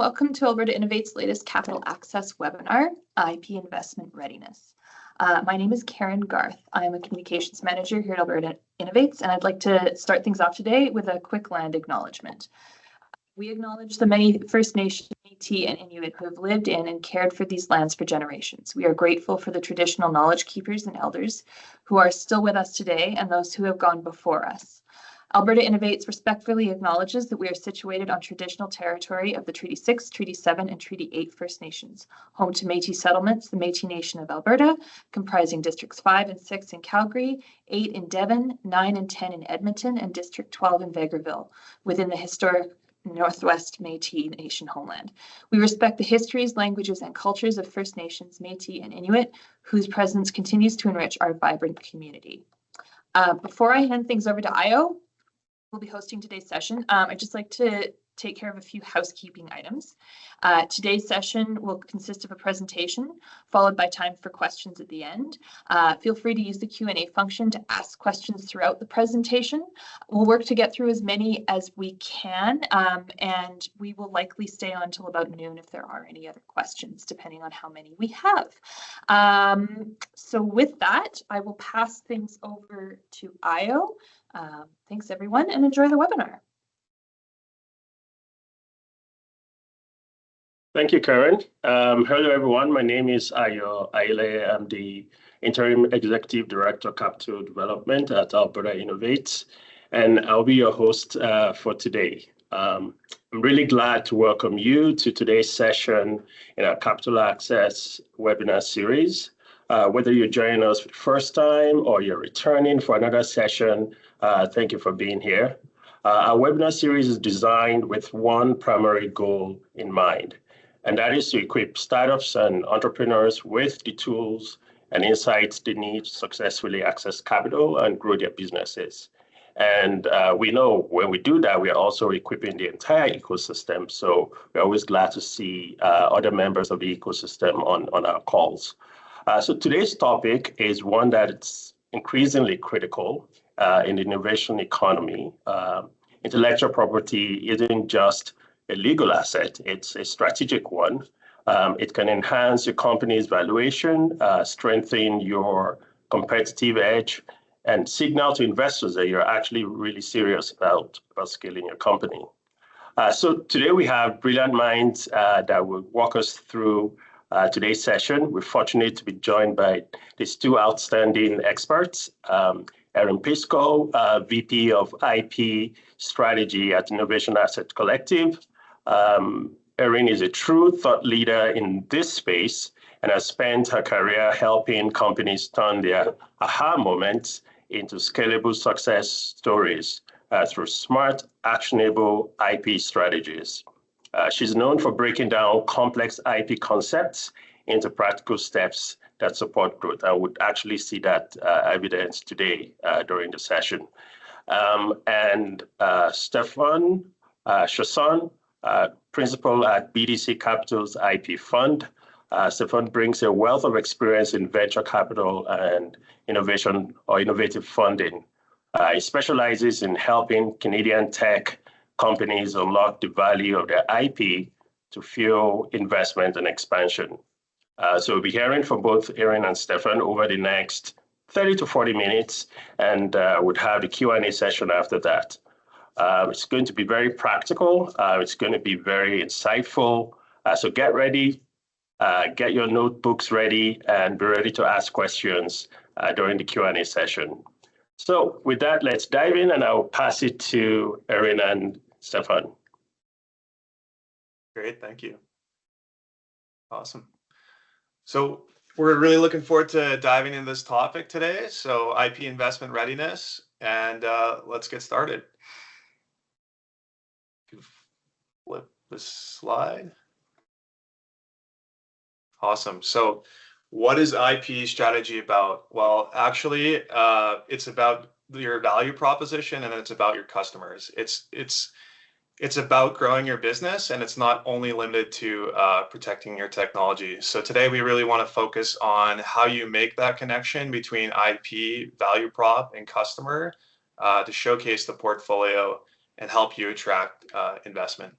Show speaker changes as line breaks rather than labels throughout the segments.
welcome to Alberta Innovate's latest Capital Access webinar, IP Investment Readiness. My name is Karen Garth. I am a Communications Manager here at Alberta Innovates, and I'd like to start things off today with a quick land acknowledgement. We acknowledge the many First Nation, Métis, and Inuit who have lived in and cared for these lands for generations. We are grateful for the traditional knowledge keepers and elders who are still with us today and those who have gone before us. Alberta Innovates respectfully acknowledges that we are situated on traditional territory of the Treaty 6, Treaty 7, and Treaty 8 First Nations, home to Métis settlements, the Métis Nation of Alberta, comprising Districts 5 and 6 in Calgary, 8 in Devon, 9 and 10 in Edmonton, and District 12 in Vegreville, within the historic Northwest Métis Nation homeland. We respect the histories, languages, and cultures of First Nations, Métis, and Inuit, whose presence continues to enrich our vibrant community. Before I hand things over to Io, we'll be hosting today's session. I'd just like to take care of a few housekeeping items. Today's session will consist of a presentation followed by time for questions at the end. Feel free to use the Q&A function to ask questions throughout the presentation. We'll work to get through as many as we can, and we will likely stay on until about noon if there are any other questions, depending on how many we have. So with that, I will pass things over to Io. Thanks everyone, and enjoy the webinar.
Thank you, Karen. Hello everyone, my name is Ayo Aile. I'm the Interim Executive Director of Capital Development at Alberta Innovates, and I'll be your host for today. I'm really glad to welcome you to today's session in our Capital Access webinar series. Whether you're joining us for the first time or you're returning for another session, thank you for being here. Our webinar series is designed with one primary goal in mind, and that is to equip startups and entrepreneurs with the tools and insights they need to successfully access capital and grow their businesses. And we know when we do that, we are also equipping the entire ecosystem. So we're always glad to see other members of the ecosystem on our calls. So today's topic is one that's increasingly critical in the innovation economy. Intellectual property isn't just a legal asset, it's a strategic one. It can enhance your company's valuation, strengthen your competitive edge, and signal to investors that you're actually really serious about scaling your company. So today we have brilliant minds that will walk us through today's session. We're fortunate to be joined by these two outstanding experts. Erin Pisko, VP of IP Strategy at Innovation Asset Collective. Erin is a true thought leader in this space and has spent her career helping companies turn their aha moments into scalable success stories through smart, actionable IP strategies. She's known for breaking down complex IP concepts into practical steps that support growth. I would actually see that evidence today during the session. And Stefan Chiasson, principal at BDC Capital's IP fund. Stefan brings a wealth of experience in venture capital and innovation or innovative funding. He specializes in helping Canadian tech companies unlock the value of their IP to fuel investment and expansion. So we'll be hearing from both Erin and Stefan over the next 30 to 40 minutes, and we'll have the Q&A session after that. It's going to be very practical. It's going to be very insightful. So get ready, get your notebooks ready, and be ready to ask questions during the Q&A session. So with that, let's dive in, and I'll pass it to Erin and Stefan.
Great, thank you. Awesome. So we're really looking forward to diving into this topic today. So IP investment readiness, and let's get started. Flip this slide. Awesome. So what is IP strategy about? Well, actually, it's about your value proposition, and it's about your customers. It's about growing your business, and it's not only limited to protecting your technology. So today we really want to focus on how you make that connection between IP, value prop, and customer to showcase the portfolio and help you attract investment.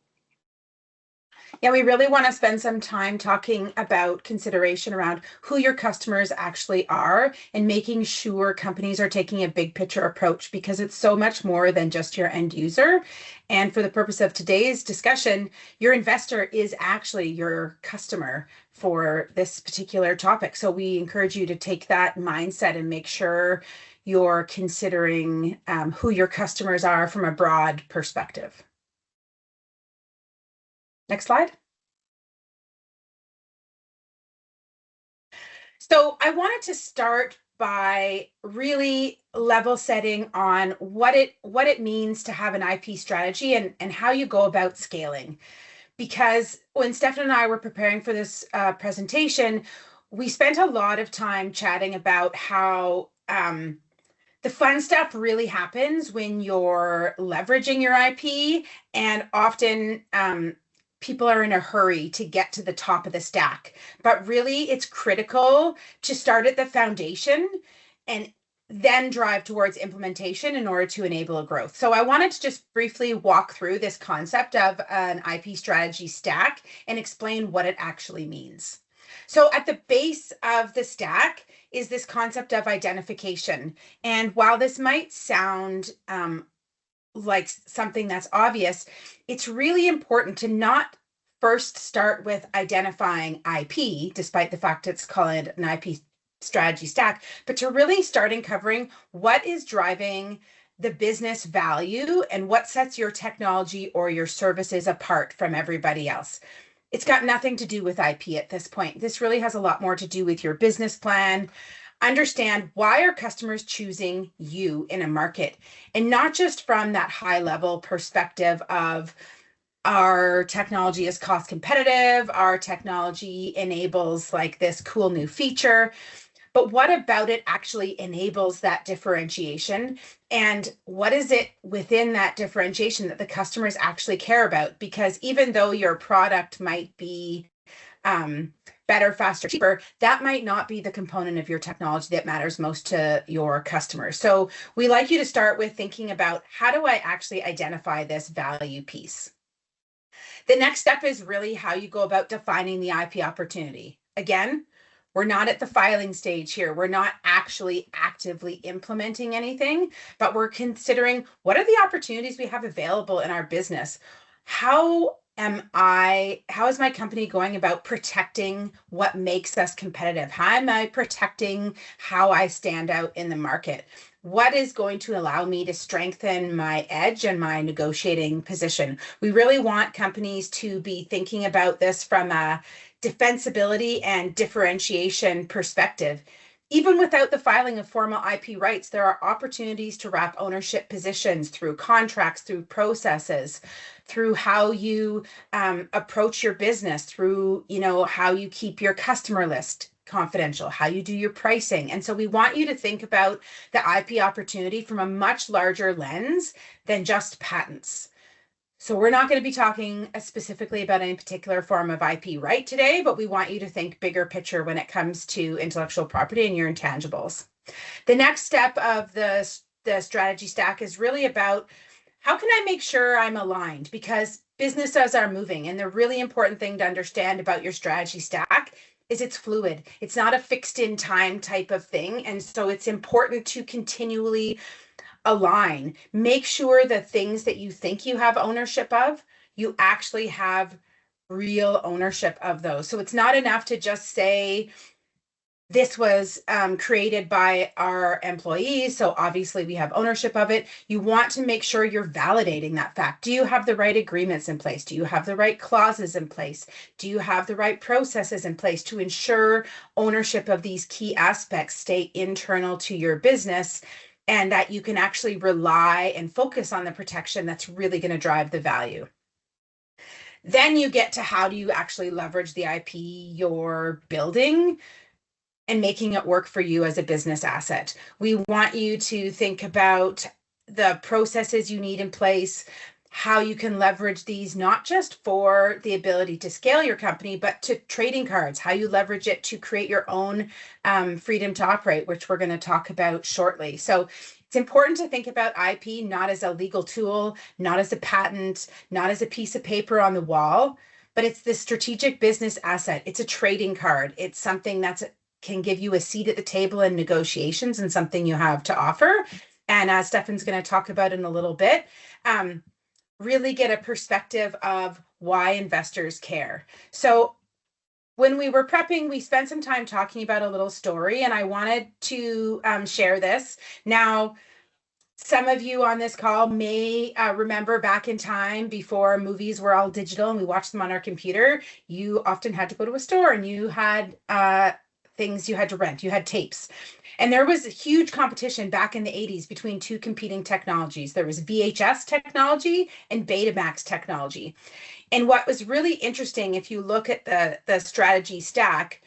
Yeah, we really want to spend some time talking about consideration around who your customers actually are and making sure companies are taking a big picture approach, because it's so much more than just your end user. And for the purpose of today's discussion, your investor is actually your customer for this particular topic. So we encourage you to take that mindset and make sure you're considering who your customers are from a broad perspective. Next slide. So I wanted to start by really level setting on what it means to have an IP strategy and how you go about scaling. Because when Stefan and I were preparing for this presentation, we spent a lot of time chatting about how the fun stuff really happens when you're leveraging your IP, and often people are in a hurry to get to the top of the stack. But really, it's critical to start at the foundation and then drive towards implementation in order to enable a growth. So I wanted to just briefly walk through this concept of an IP strategy stack and explain what it actually means. So at the base of the stack is this concept of identification. And while this might sound like something that's obvious, it's really important to not first start with identifying IP, despite the fact it's called an IP strategy stack, but to really start uncovering what is driving the business value and what sets your technology or your services apart from everybody else. It's got nothing to do with IP at this point. This really has a lot more to do with your business plan. Understand why are customers choosing you in a market, and not just from that high level perspective of our technology is cost competitive, our technology enables like this cool new feature, but what about it actually enables that differentiation? And what is it within that differentiation that the customers actually care about? Because even though your product might be better, faster, cheaper, that might not be the component of your technology that matters most to your customers. So we like you to start with thinking about, how do I actually identify this value piece? The next step is really how you go about defining the IP opportunity. Again, we're not at the filing stage here. We're not actually actively implementing anything, but we're considering what are the opportunities we have available in our business? How is my company going about protecting what makes us competitive? How am I protecting how I stand out in the market? What is going to allow me to strengthen my edge and my negotiating position? We really want companies to be thinking about this from a defensibility and differentiation perspective. Even without the filing of formal IP rights, there are opportunities to wrap ownership positions through contracts, through processes, through how you approach your business, through how you keep your customer list confidential, how you do your pricing. And so we want you to think about the IP opportunity from a much larger lens than just patents. So we're not going to be talking specifically about any particular form of IP right today, but we want you to think bigger picture when it comes to intellectual property and your intangibles. The next step of the strategy stack is really about, how can I make sure I'm aligned? Because businesses are moving, and the really important thing to understand about your strategy stack is it's fluid. It's not a fixed in time type of thing. And so it's important to continually align. Make sure the things that you think you have ownership of, you actually have real ownership of those. So it's not enough to just say, this was created by our employees, so obviously we have ownership of it. You want to make sure you're validating that fact. Do you have the right agreements in place? Do you have the right clauses in place? Do you have the right processes in place to ensure ownership of these key aspects stay internal to your business, and that you can actually rely and focus on the protection that's really going to drive the value? Then you get to, how do you actually leverage the IP you're building and making it work for you as a business asset? We want you to think about the processes you need in place, how you can leverage these, not just for the ability to scale your company, but to trading cards, how you leverage it to create your own freedom to operate, which we're going to talk about shortly. So it's important to think about IP not as a legal tool, not as a patent, not as a piece of paper on the wall, but it's the strategic business asset. It's a trading card. It's something that can give you a seat at the table in negotiations and something you have to offer. And as Stefan's going to talk about in a little bit, really get a perspective of why investors care. So when we were prepping, we spent some time talking about a little story, and I wanted to share this. Now, some of you on this call may remember back in time before movies were all digital and we watched them on our computer. You often had to go to a store and you had things you had to rent. You had tapes. And there was a huge competition back in the 80s between two competing technologies. There was VHS technology and Betamax technology. And what was really interesting, if you look at the strategy stack,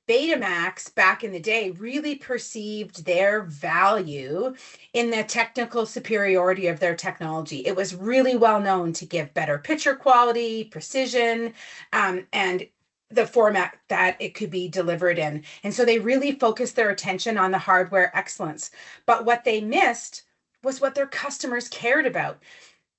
Betamax back in the day really perceived their value in the technical superiority of their technology. It was really well known to give better picture quality, precision, and the format that it could be delivered in. And so they really focused their attention on the hardware excellence. But what they missed was what their customers cared about.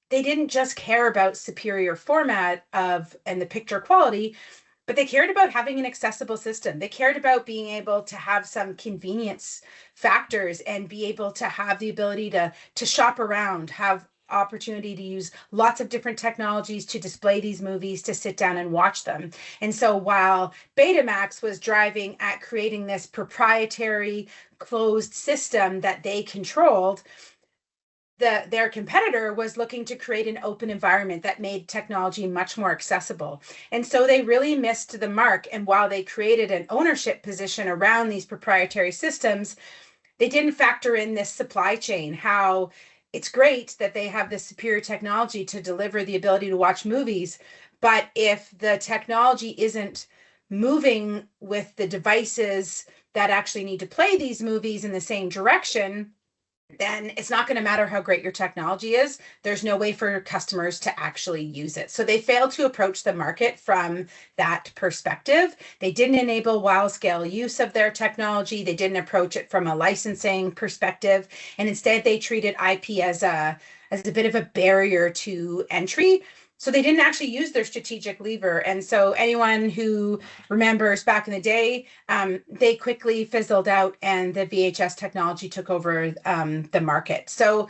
They didn't just care about superior format and the picture quality, but they cared about having an accessible system. They cared about being able to have some convenience factors and be able to have the ability to shop around, have opportunity to use lots of different technologies to display these movies, to sit down and watch them. And so while Betamax was driving at creating this proprietary closed system that they controlled, their competitor was looking to create an open environment that made technology much more accessible. And so they really missed the mark. And while they created an ownership position around these proprietary systems, they didn't factor in this supply chain, how it's great that they have this superior technology to deliver the ability to watch movies. But if the technology isn't moving with the devices that actually need to play these movies in the same direction, then it's not going to matter how great your technology is. There's no way for customers to actually use it. So they failed to approach the market from that perspective. They didn't enable wild scale use of their technology. They didn't approach it from a licensing perspective. And instead they treated IP as a bit of a barrier to entry. So they didn't actually use their strategic lever. And so anyone who remembers back in the day, they quickly fizzled out and the VHS technology took over the market. So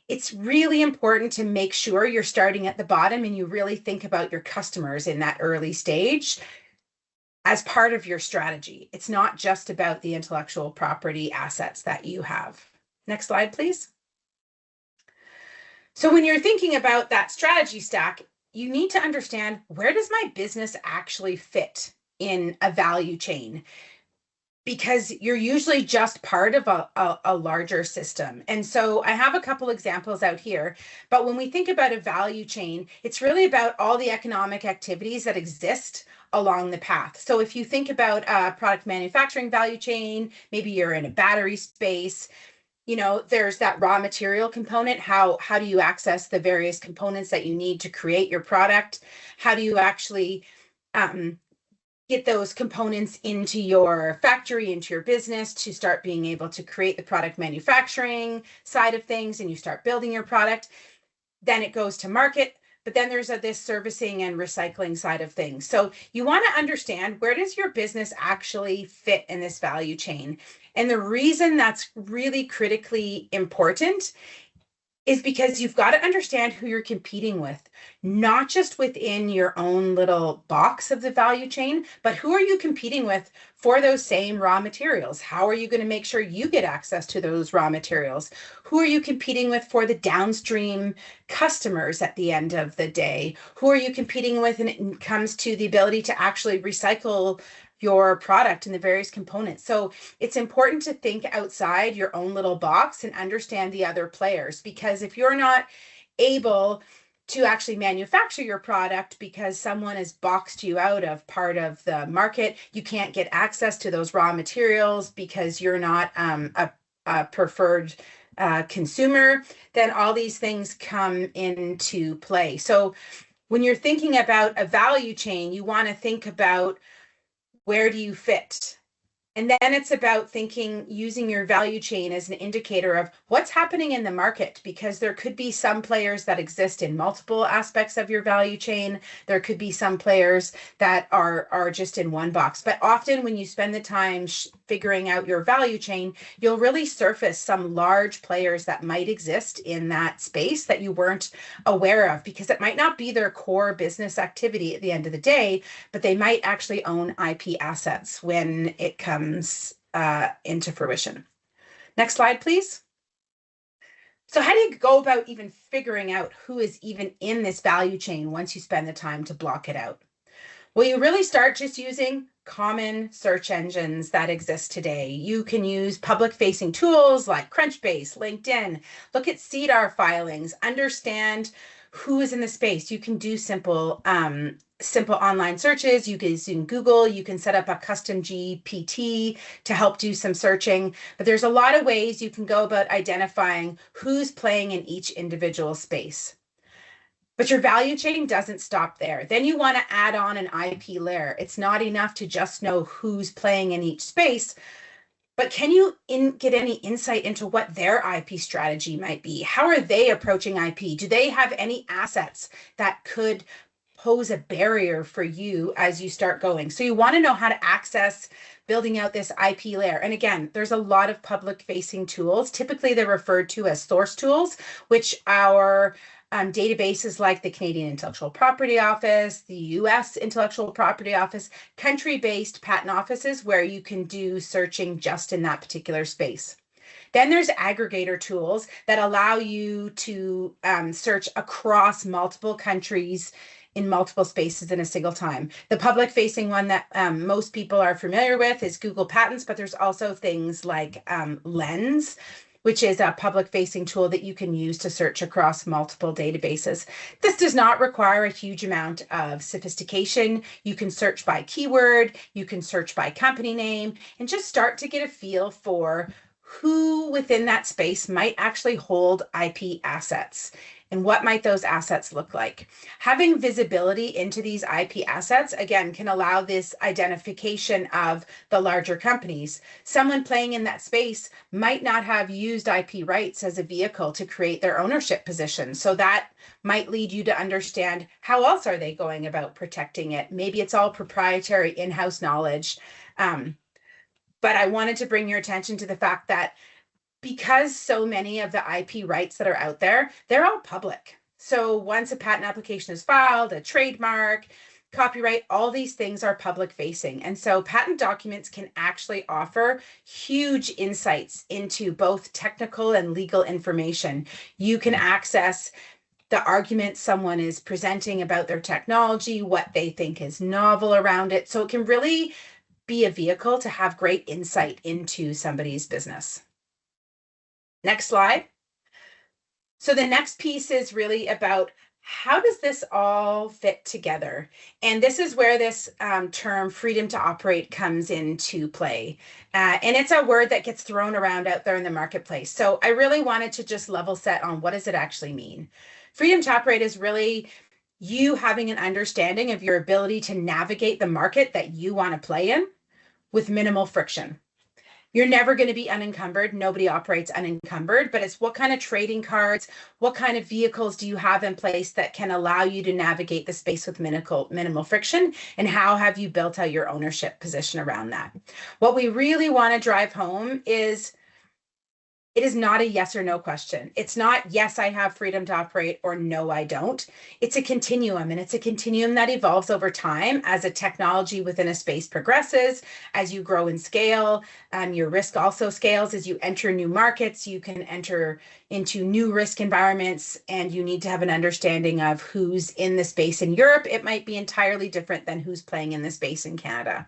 it's really important to make sure you're starting at the bottom and you really think about your customers in that early stage as part of your strategy. It's not just about the intellectual property assets that you have. Next slide, please. So when you're thinking about that strategy stack, you need to understand, where does my business actually fit in a value chain? Because you're usually just part of a larger system. And so I have a couple examples out here, but when we think about a value chain, it's really about all the economic activities that exist along the path. So if you think about a product manufacturing value chain, maybe you're in a battery space, you know, there's that raw material component. How do you access the various components that you need to create your product? How do you actually get those components into your factory, into your business to start being able to create the product manufacturing side of things, and you start building your product? Then it goes to market. But then there's this servicing and recycling side of things. So you want to understand, where does your business actually fit in this value chain? And the reason that's really critically important is because you've got to understand who you're competing with, not just within your own little box of the value chain, but who are you competing with for those same raw materials? How are you going to make sure you get access to those raw materials? Who are you competing with for the downstream customers at the end of the day? Who are you competing with when it comes to the ability to actually recycle your product and the various components? So it's important to think outside your own little box and understand the other players, because if you're not able to actually manufacture your product because someone has boxed you out of part of the market, you can't get access to those raw materials because you're not a preferred consumer, then all these things come into play. So when you're thinking about a value chain, you want to think about, where do you fit? And then it's about thinking, using your value chain as an indicator of what's happening in the market, because there could be some players that exist in multiple aspects of your value chain. There could be some players that are just in one box. But often when you spend the time figuring out your value chain, you'll really surface some large players that might exist in that space that you weren't aware of, because it might not be their core business activity at the end of the day, but they might actually own IP assets when it comes into fruition. Next slide, please. So how do you go about even figuring out who is even in this value chain once you spend the time to block it out? Well, you really start just using common search engines that exist today. You can use public-facing tools like Crunchbase, LinkedIn, look at CDAR filings, understand who is in the space. You can do simple online searches. You can use Google. You can set up a custom GPT to help do some searching. But there's a lot of ways you can go about identifying who's playing in each individual space. But your value chain doesn't stop there. Then you want to add on an IP layer. It's not enough to just know who's playing in each space, but can you get any insight into what their IP strategy might be? How are they approaching IP? Do they have any assets that could pose a barrier for you as you start going? So you want to know how to access building out this IP layer. And again, there's a lot of public-facing tools. Typically, they're referred to as source tools, which are databases like the Canadian Intellectual Property Office, the US Intellectual Property Office, country-based patent offices where you can do searching just in that particular space. Then there's aggregator tools that allow you to search across multiple countries in multiple spaces in a single time. The public-facing one that most people are familiar with is Google Patents, but there's also things like Lens, which is a public-facing tool that you can use to search across multiple databases. This does not require a huge amount of sophistication. You can search by keyword, you can search by company name, and just start to get a feel for who within that space might actually hold IP assets. And what might those assets look like? Having visibility into these IP assets, again, can allow this identification of the larger companies. Someone playing in that space might not have used IP rights as a vehicle to create their ownership position. So that might lead you to understand how else are they going about protecting it. Maybe it's all proprietary in-house knowledge. But I wanted to bring your attention to the fact that because so many of the IP rights that are out there, they're all public. So once a patent application is filed, a trademark, copyright, all these things are public facing. And so patent documents can actually offer huge insights into both technical and legal information. You can access the argument someone is presenting about their technology, what they think is novel around it. So it can really be a vehicle to have great insight into somebody's business. Next slide. So the next piece is really about how does this all fit together? And this is where this term freedom to operate comes into play. And it's a word that gets thrown around out there in the marketplace. So I really wanted to just level set on what does it actually mean? Freedom to operate is really you having an understanding of your ability to navigate the market that you want to play in with minimal friction. You're never going to be unencumbered. Nobody operates unencumbered, but it's what kind of trading cards, what kind of vehicles do you have in place that can allow you to navigate the space with minimal friction, and how have you built out your ownership position around that? What we really want to drive home is it is not a yes or no question. It's not, yes, I have freedom to operate, or no, I don't. It's a continuum, and it's a continuum that evolves over time as a technology within a space progresses, as you grow and scale. Your risk also scales as you enter new markets. You can enter into new risk environments, and you need to have an understanding of who's in the space in Europe. It might be entirely different than who's playing in the space in Canada.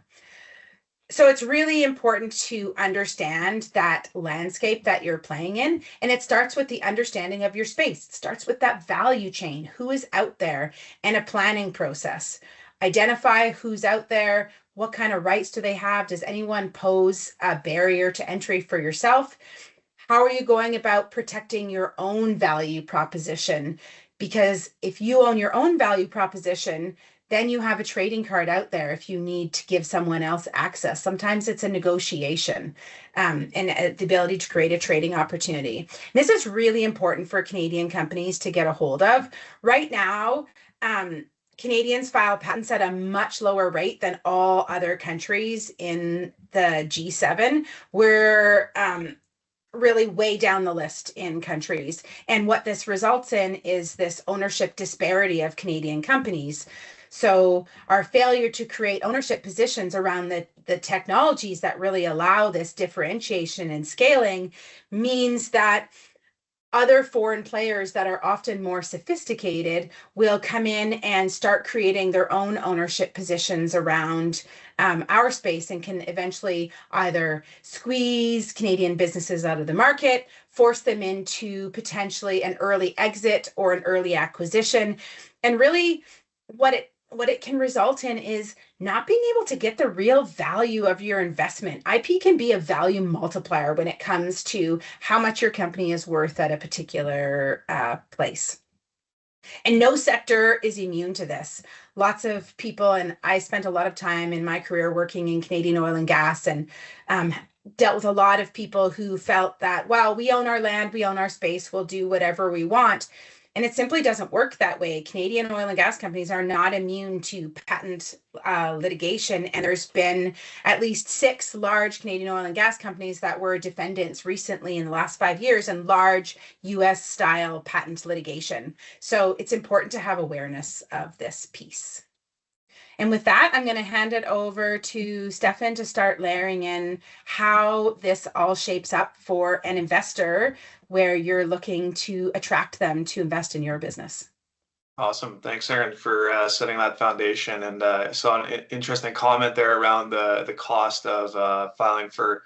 So it's really important to understand that landscape that you're playing in. And it starts with the understanding of your space. It starts with that value chain, who is out there, and a planning process. Identify who's out there, what kind of rights do they have? Does anyone pose a barrier to entry for yourself? How are you going about protecting your own value proposition? Because if you own your own value proposition, then you have a trading card out there if you need to give someone else access. Sometimes it's a negotiation and the ability to create a trading opportunity. This is really important for Canadian companies to get a hold of. Right now, Canadians file patents at a much lower rate than all other countries in the G7. We're really way down the list in countries. And what this results in is this ownership disparity of Canadian companies. So our failure to create ownership positions around the technologies that really allow this differentiation and scaling means that other foreign players that are often more sophisticated will come in and start creating their own ownership positions around our space, and can eventually either squeeze Canadian businesses out of the market, force them into potentially an early exit or an early acquisition. And really what it can result in is not being able to get the real value of your investment. IP can be a value multiplier when it comes to how much your company is worth at a particular place. And no sector is immune to this. Lots of people, and I spent a lot of time in my career working in Canadian oil and gas, and dealt with a lot of people who felt that, well, we own our land, we own our space, we'll do whatever we want. And it simply doesn't work that way. Canadian oil and gas companies are not immune to patent litigation. And there's been at least 6 large Canadian oil and gas companies that were defendants recently in the last 5 years in large US style patent litigation. So it's important to have awareness of this piece. And with that, I'm going to hand it over to Stefan to start layering in how this all shapes up for an investor where you're looking to attract them to invest in your business.
Awesome. Thanks, Erin, for setting that foundation. And I saw an interesting comment there around the cost of filing for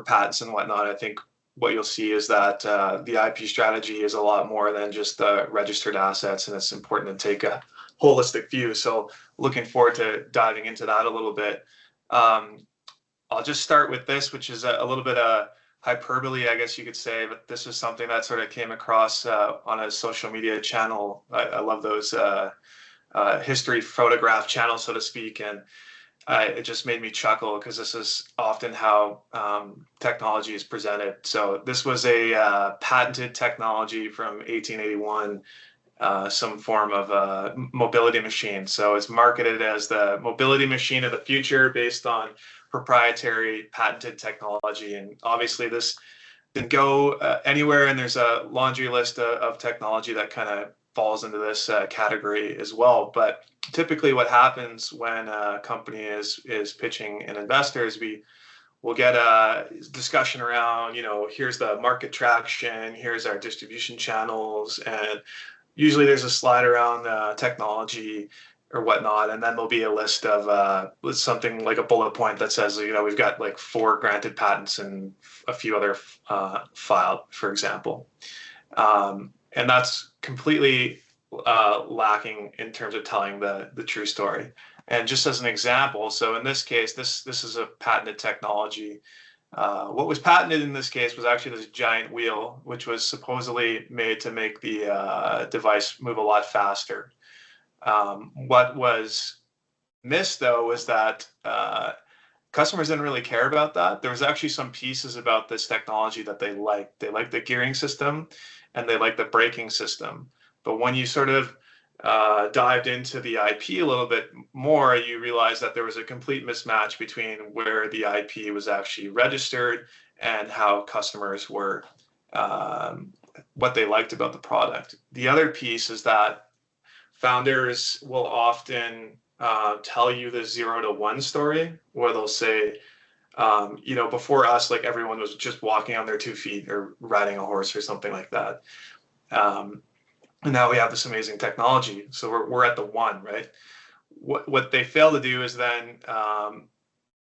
patents and whatnot. I think what you'll see is that the IP strategy is a lot more than just the registered assets, and it's important to take a holistic view. So looking forward to diving into that a little bit. I'll just start with this, which is a little bit of hyperbole, I guess you could say, but this is something that sort of came across on a social media channel. I love those history photograph channels, so to speak, and it just made me chuckle because this is often how technology is presented. So this was a patented technology from 1881, some form of mobility machine. So it's marketed as the mobility machine of the future based on proprietary patented technology. And obviously this didn't go anywhere, and there's a laundry list of technology that kind of falls into this category as well. But typically what happens when a company is pitching an investor is we'll get a discussion around, here's the market traction, here's our distribution channels, and usually there's a slide around technology or whatnot, and then there'll be a list of something like a bullet point that says, we've got like 4 granted patents and a few other filed, for example. And that's completely lacking in terms of telling the true story. And just as an example, so in this case, this is a patented technology. What was patented in this case was actually this giant wheel, which was supposedly made to make the device move a lot faster. What was missed, though, was that customers didn't really care about that. There was actually some pieces about this technology that they liked. They liked the gearing system and they liked the braking system. But when you sort of dived into the IP a little bit more, you realized that there was a complete mismatch between where the IP was actually registered and how customers were, what they liked about the product. The other piece is that founders will often tell you the 0 to 1 story, where they'll say, before us, like everyone was just walking on their 2 feet or riding a horse or something like that. And now we have this amazing technology. So we're at the 1, right? What they fail to do is then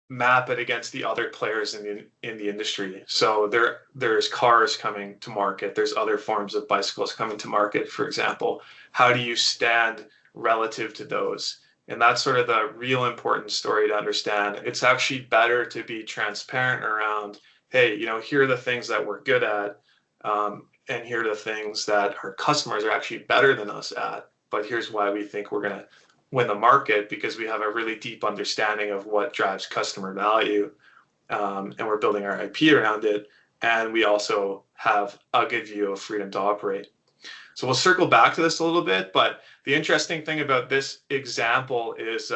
map it against the other players in the industry. So there's cars coming to market. There's other forms of bicycles coming to market, for example. How do you stand relative to those? And that's sort of the real important story to understand. It's actually better to be transparent around, hey, here are the things that we're good at, and here are the things that our customers are actually better than us at. But here's why we think we're going to win the market because we have a really deep understanding of what drives customer value, and we're building our IP around it. And we also have a good view of freedom to operate. So we'll circle back to this a little bit, but the interesting thing about this example is,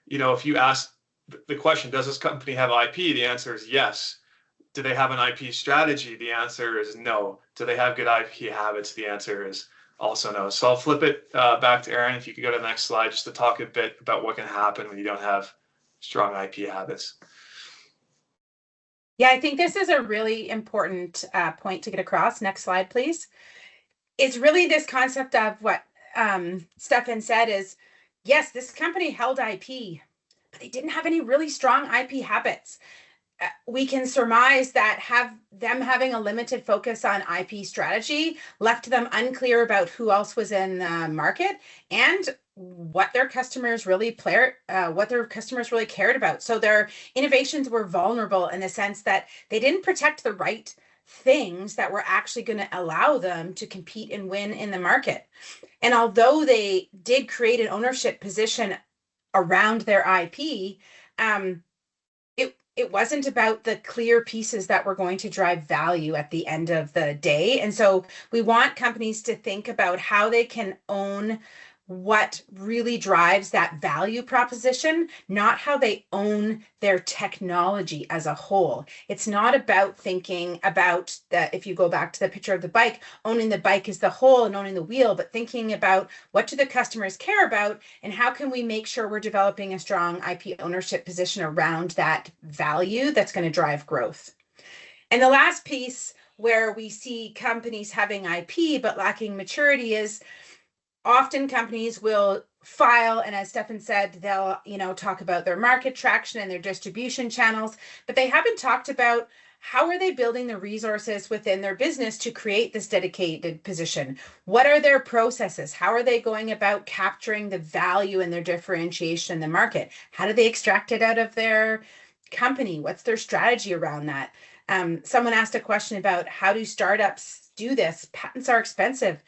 if you ask the question, does this company have IP? The answer is yes. Do they have an IP strategy? The answer is no. Do they have good IP habits? The answer is also no. So I'll flip it back to Erin. If you could go to the next slide, just to talk a bit about what can happen when you don't have strong IP habits.
Yeah, I think this is a really important point to get across. Next slide, please. It's really this concept of what Stefan said is, yes, this company held IP, but they didn't have any really strong IP habits. We can surmise that having a limited focus on IP strategy left them unclear about who else was in the market and what their customers really cared about. So their innovations were vulnerable in the sense that they didn't protect the right things that were actually going to allow them to compete and win in the market. And although they did create an ownership position around their IP, it wasn't about the clear pieces that were going to drive value at the end of the day. And so we want companies to think about how they can own what really drives that value proposition, not how they own their technology as a whole. It's not about thinking about that, if you go back to the picture of the bike, owning the bike as the whole and owning the wheel, but thinking about what do the customers care about and how can we make sure we're developing a strong IP ownership position around that value that's going to drive growth. And the last piece where we see companies having IP but lacking maturity is often companies will file, and as Stefan said, they'll talk about their market traction and their distribution channels, but they haven't talked about how are they building the resources within their business to create this dedicated position. What are their processes? How are they going about capturing the value and their differentiation in the market? How do they extract it out of their company? What's their strategy around that? Someone asked a question about how do startups do this? Patents are expensive.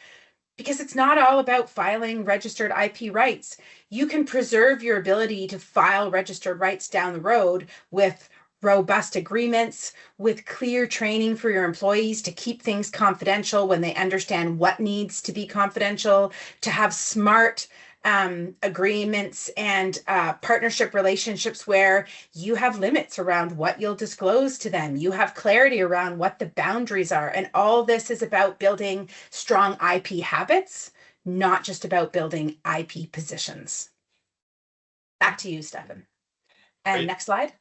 Because it's not all about filing registered IP rights. You can preserve your ability to file registered rights down the road with robust agreements, with clear training for your employees to keep things confidential when they understand what needs to be confidential, to have smart agreements and partnership relationships where you have limits around what you'll disclose to them. You have clarity around what the boundaries are. And all this is about building strong IP habits, not just about building IP positions. Back to you, Stefan. And
Great.
Next slide.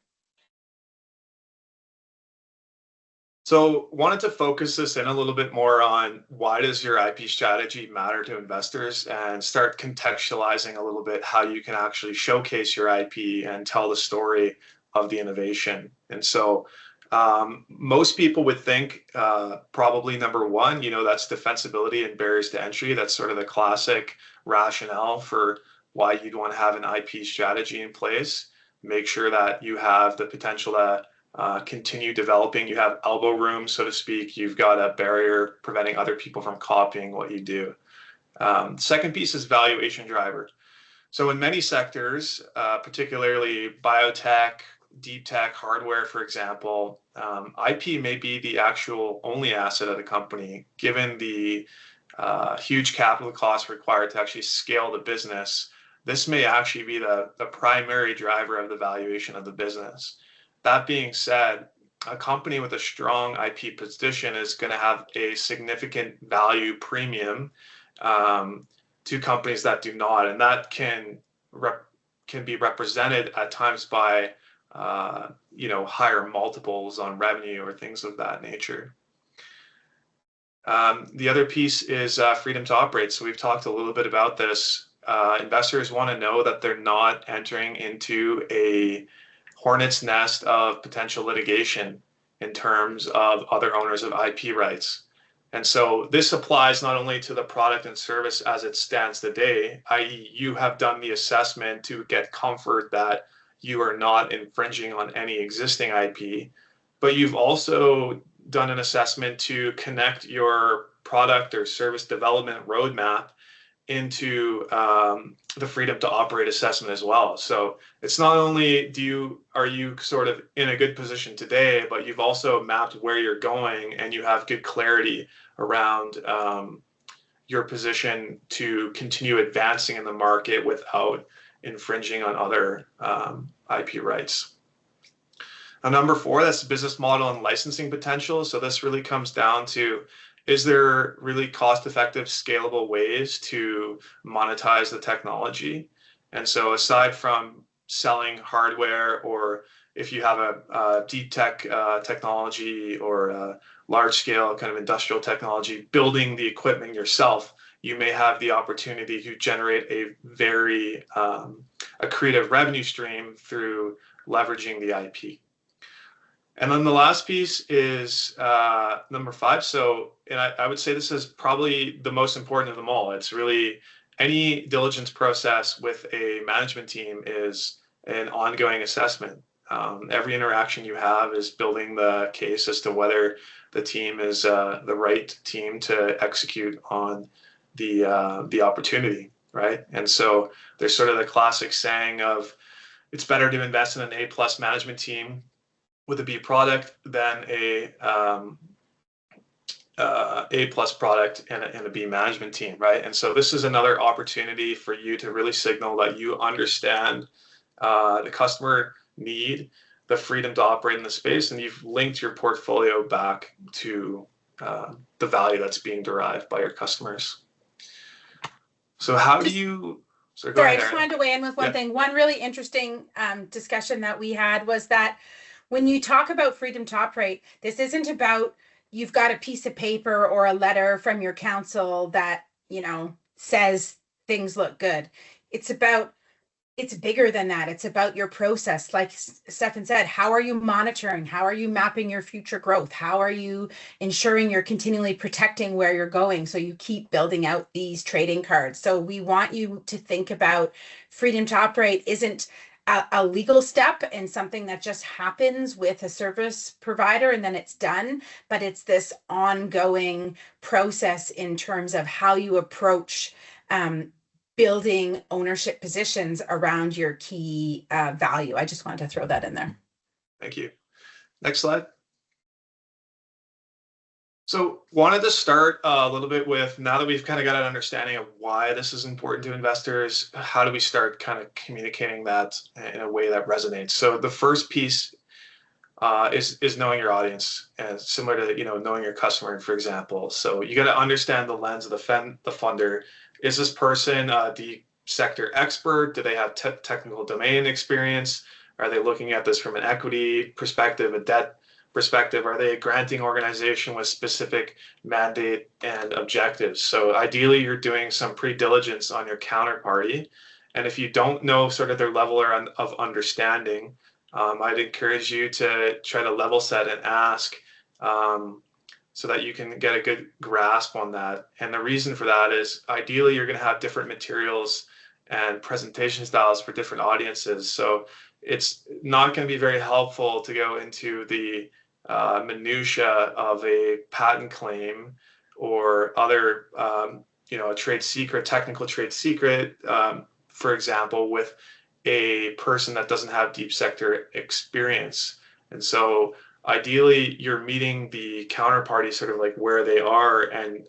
So wanted to focus this in a little bit more on why does your IP strategy matter to investors, and start contextualizing a little bit how you can actually showcase your IP and tell the story of the innovation. And so most people would think probably number one, that's defensibility and barriers to entry. That's sort of the classic rationale for why you'd want to have an IP strategy in place. Make sure that you have the potential to continue developing. You have elbow room, so to speak. You've got a barrier preventing other people from copying what you do. Second piece is valuation driver. So in many sectors, particularly biotech, deep tech, hardware, for example, IP may be the actual only asset of the company, given the huge capital costs required to actually scale the business. This may actually be the primary driver of the valuation of the business. That being said, a company with a strong IP position is going to have a significant value premium to companies that do not, and that can be represented at times by higher multiples on revenue or things of that nature. The other piece is freedom to operate. So we've talked a little bit about this. Investors want to know that they're not entering into a hornet's nest of potential litigation in terms of other owners of IP rights. And so this applies not only to the product and service as it stands today, i.e. you have done the assessment to get comfort that you are not infringing on any existing IP, but you've also done an assessment to connect your product or service development roadmap into the freedom to operate assessment as well. So it's not only are you sort of in a good position today, but you've also mapped where you're going and you have good clarity around your position to continue advancing in the market without infringing on other IP rights. Now, number 4, that's business model and licensing potential. So this really comes down to, is there really cost-effective, scalable ways to monetize the technology? And so aside from selling hardware, or if you have a deep tech technology or a large-scale kind of industrial technology, building the equipment yourself, you may have the opportunity to generate a very accretive revenue stream through leveraging the IP. And then the last piece is number 5. So, and I would say this is probably the most important of them all. It's really, any diligence process with a management team is an ongoing assessment. Every interaction you have is building the case as to whether the team is the right team to execute on the opportunity, right? And so there's sort of the classic saying of, it's better to invest in an A+ management team with a B product than a A+ product and a B management team, right? And so this is another opportunity for you to really signal that you understand the customer need, the freedom to operate in the space, and you've linked your portfolio back to the value that's being derived by your customers. So how do you... Sorry,
I just wanted to weigh in with one thing. One really interesting discussion that we had was that when you talk about freedom to operate, this isn't about you've got a piece of paper or a letter from your counsel that, you know, says things look good. It's bigger than that. It's about your process. Like Stefan said, how are you monitoring? How are you mapping your future growth? How are you ensuring you're continually protecting where you're going so you keep building out these trading cards? So we want you to think about freedom to operate isn't a legal step and something that just happens with a service provider and then it's done, but it's this ongoing process in terms of how you approach building ownership positions around your key value. I just wanted to throw that in there.
Thank you. Next slide. So wanted to start a little bit with, now that we've kind of got an understanding of why this is important to investors, how do we start kind of communicating that in a way that resonates? So the first piece is knowing your audience, and similar to, you know, knowing your customer, for example. So you got to understand the lens of the funder. Is this person the sector expert? Do they have technical domain experience? Are they looking at this from an equity perspective, a debt perspective? Are they a granting organization with specific mandate and objectives? So ideally, you're doing some pre-diligence on your counterparty. And if you don't know sort of their level of understanding, I'd encourage you to try to level set and ask so that you can get a good grasp on that. And the reason for that is, ideally, you're going to have different materials and presentation styles for different audiences. So it's not going to be very helpful to go into the minutia of a patent claim or other, you know, a trade secret, technical trade secret, for example, with a person that doesn't have deep sector experience. And so ideally, you're meeting the counterparty sort of like where they are and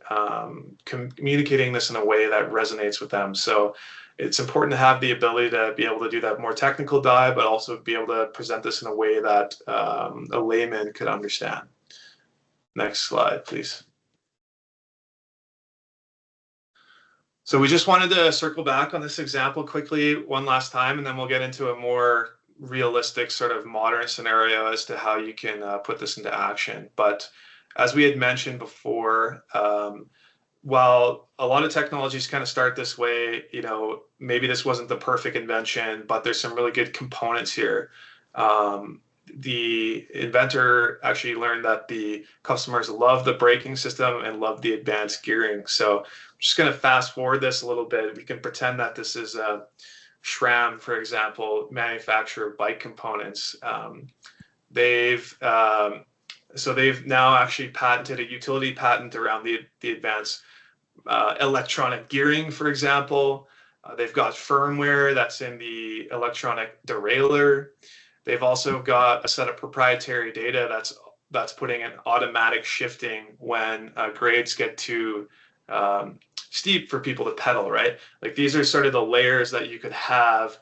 communicating this in a way that resonates with them. So it's important to have the ability to be able to do that more technical dive, but also be able to present this in a way that a layman could understand. Next slide, please. So we just wanted to circle back on this example quickly one last time, and then we'll get into a more realistic sort of modern scenario as to how you can put this into action. But as we had mentioned before, while a lot of technologies kind of start this way, you know, maybe this wasn't the perfect invention, but there's some really good components here. The inventor actually learned that the customers love the braking system and love the advanced gearing. So I'm just going to fast forward this a little bit. We can pretend that this is a SRAM, for example, manufacturer bike components. They've now actually patented a utility patent around the advanced electronic gearing, for example. They've got firmware that's in the electronic derailleur. They've also got a set of proprietary data that's putting in automatic shifting when grades get too steep for people to pedal, right? Like these are sort of the layers that you could have,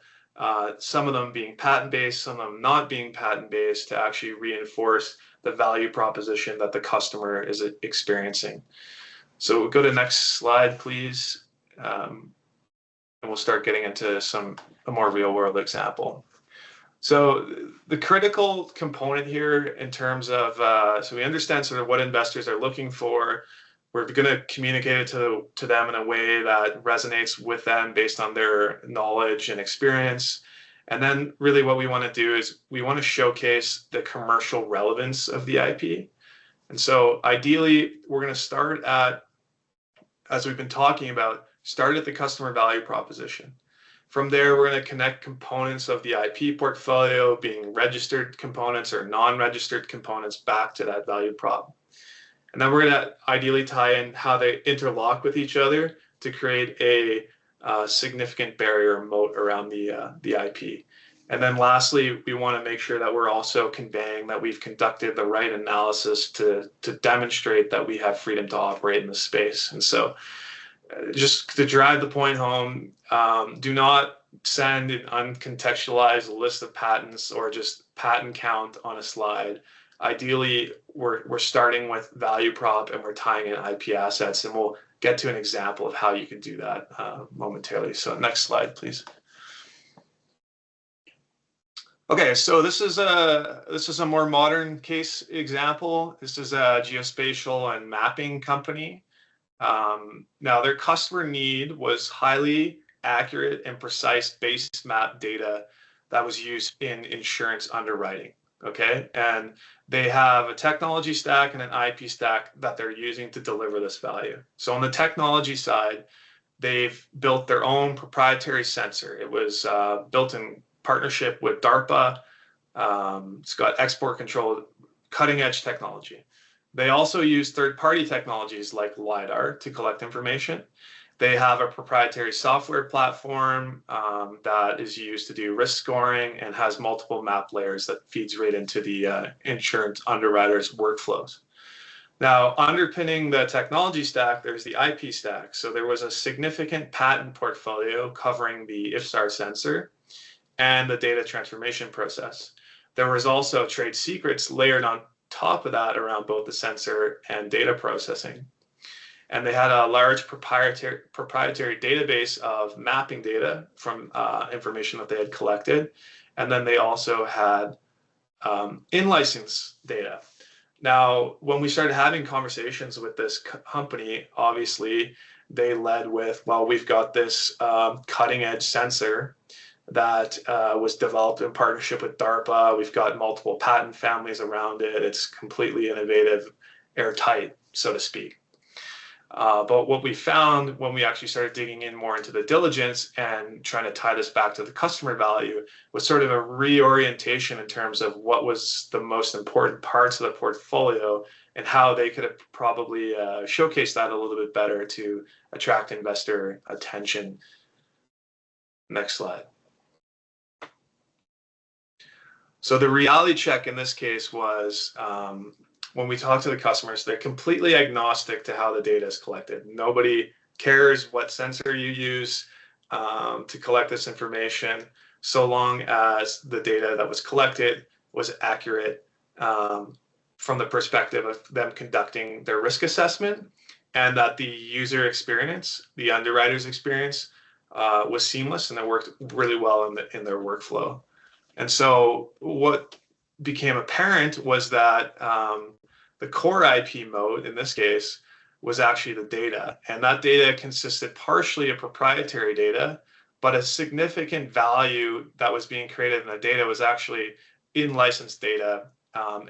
some of them being patent-based, some of them not being patent-based, to actually reinforce the value proposition that the customer is experiencing. So we'll go to the next slide, please. And we'll start getting into a more real-world example. So the critical component here in terms of, so we understand sort of what investors are looking for. We're going to communicate it to them in a way that resonates with them based on their knowledge and experience. And then really what we want to do is we want to showcase the commercial relevance of the IP. And so ideally, we're going to start at, as we've been talking about, start at the customer value proposition. From there, we're going to connect components of the IP portfolio, being registered components or non-registered components, back to that value prop. And then we're going to ideally tie in how they interlock with each other to create a significant barrier moat around the IP. And then lastly, we want to make sure that we're also conveying that we've conducted the right analysis to demonstrate that we have freedom to operate in this space. And so just to drive the point home, do not send an uncontextualized list of patents or just patent count on a slide. Ideally, we're starting with value prop and we're tying in IP assets, and we'll get to an example of how you can do that momentarily. So next slide, please. Okay, so this is a more modern case example. This is a geospatial and mapping company. Now their customer need was highly accurate and precise base map data that was used in insurance underwriting. Okay, and they have a technology stack and an IP stack that they're using to deliver this value. So on the technology side, they've built their own proprietary sensor. It was built in partnership with DARPA. It's got export control, cutting edge technology. They also use third-party technologies like LiDAR to collect information. They have a proprietary software platform that is used to do risk scoring and has multiple map layers that feeds right into the insurance underwriters' workflows. Now, underpinning the technology stack, there's the IP stack. So there was a significant patent portfolio covering the IFSAR sensor and the data transformation process. There was also trade secrets layered on top of that around both the sensor and data processing. And they had a large proprietary database of mapping data from information that they had collected. And then they also had in-license data. Now, when we started having conversations with this company, obviously they led with, well, we've got this cutting edge sensor that was developed in partnership with DARPA. We've got multiple patent families around it. It's completely innovative, airtight, so to speak. But what we found when we actually started digging in more into the diligence and trying to tie this back to the customer value was sort of a reorientation in terms of what was the most important parts of the portfolio and how they could have probably showcased that a little bit better to attract investor attention. Next slide. So the reality check in this case was, when we talk to the customers, they're completely agnostic to how the data is collected. Nobody cares what sensor you use to collect this information, so long as the data that was collected was accurate from the perspective of them conducting their risk assessment, and that the user experience, the underwriter's experience, was seamless and it worked really well in their workflow. And so what became apparent was that the core IP mode in this case was actually the data, and that data consisted partially of proprietary data, but a significant value that was being created in the data was actually in licensed data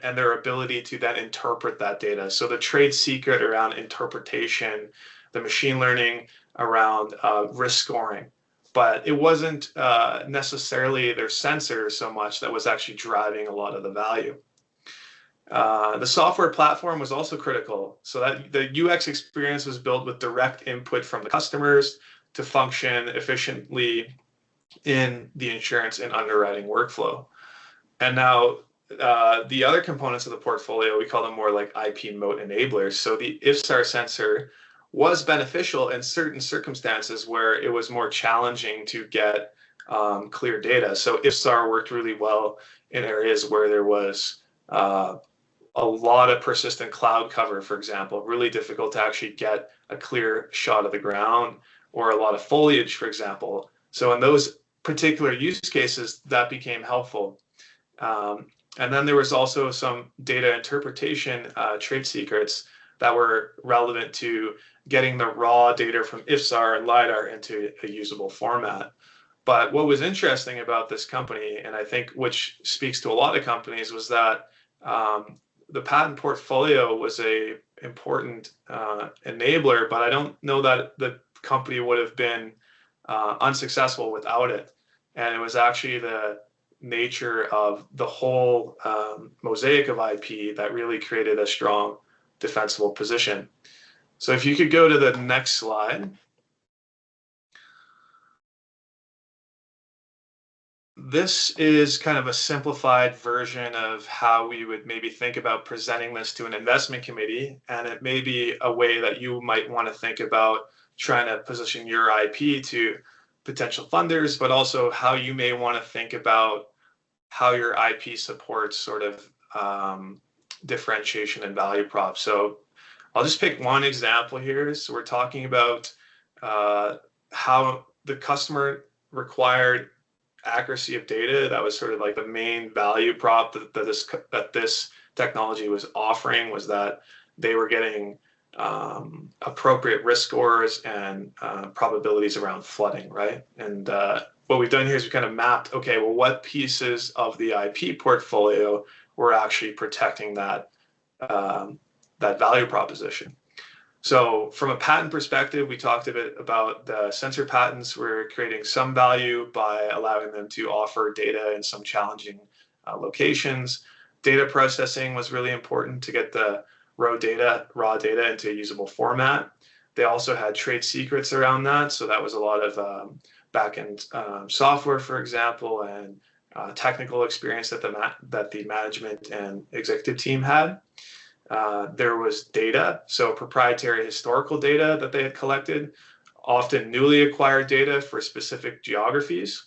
and their ability to then interpret that data. So the trade secret around interpretation, the machine learning around risk scoring, but it wasn't necessarily their sensor so much that was actually driving a lot of the value. The software platform was also critical, so that the UX experience was built with direct input from the customers to function efficiently in the insurance and underwriting workflow. And now the other components of the portfolio, we call them more like IP moat enablers. So the IFSAR sensor was beneficial in certain circumstances where it was more challenging to get clear data. So IFSAR worked really well in areas where there was a lot of persistent cloud cover, for example, really difficult to actually get a clear shot of the ground, or a lot of foliage, for example. So in those particular use cases, that became helpful. And then there was also some data interpretation trade secrets that were relevant to getting the raw data from IFSAR and LiDAR into a usable format. But what was interesting about this company, and I think which speaks to a lot of companies, was that the patent portfolio was a important enabler, but I don't know that the company would have been unsuccessful without it. And it was actually the nature of the whole mosaic of IP that really created a strong defensible position. So if you could go to the next slide. This is kind of a simplified version of how we would maybe think about presenting this to an investment committee, and it may be a way that you might want to think about trying to position your IP to potential funders, but also how you may want to think about how your IP supports sort of differentiation and value prop. So I'll just pick one example here. So we're talking about how the customer required accuracy of data. That was sort of like the main value prop that this technology was offering, was that they were getting appropriate risk scores and probabilities around flooding, right? And what we've done here is we kind of mapped, okay, well, what pieces of the IP portfolio were actually protecting that that value proposition. So from a patent perspective, we talked a bit about the sensor patents. We're creating some value by allowing them to offer data in some challenging locations. Data processing was really important to get the raw data into a usable format. They also had trade secrets around that. So that was a lot of back-end software, for example, and technical experience that the management and executive team had. There was data, so proprietary historical data that they had collected, often newly acquired data for specific geographies.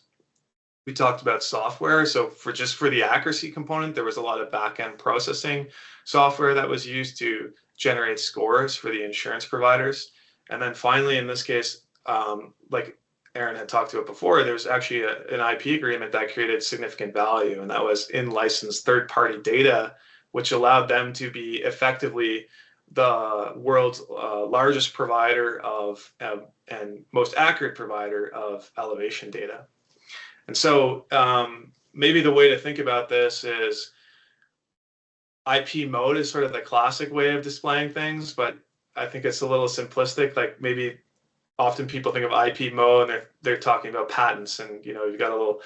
We talked about software. So for the accuracy component, there was a lot of back-end processing software that was used to generate scores for the insurance providers. And then finally, in this case, like Erin had talked about before, there was actually an IP agreement that created significant value, and that was in-licensed third-party data, which allowed them to be effectively the world's largest provider of and most accurate provider of elevation data. And so maybe the way to think about this is IP mode is sort of the classic way of displaying things, but I think it's a little simplistic. Like maybe often people think of IP mode and they're talking about patents, and you've got a little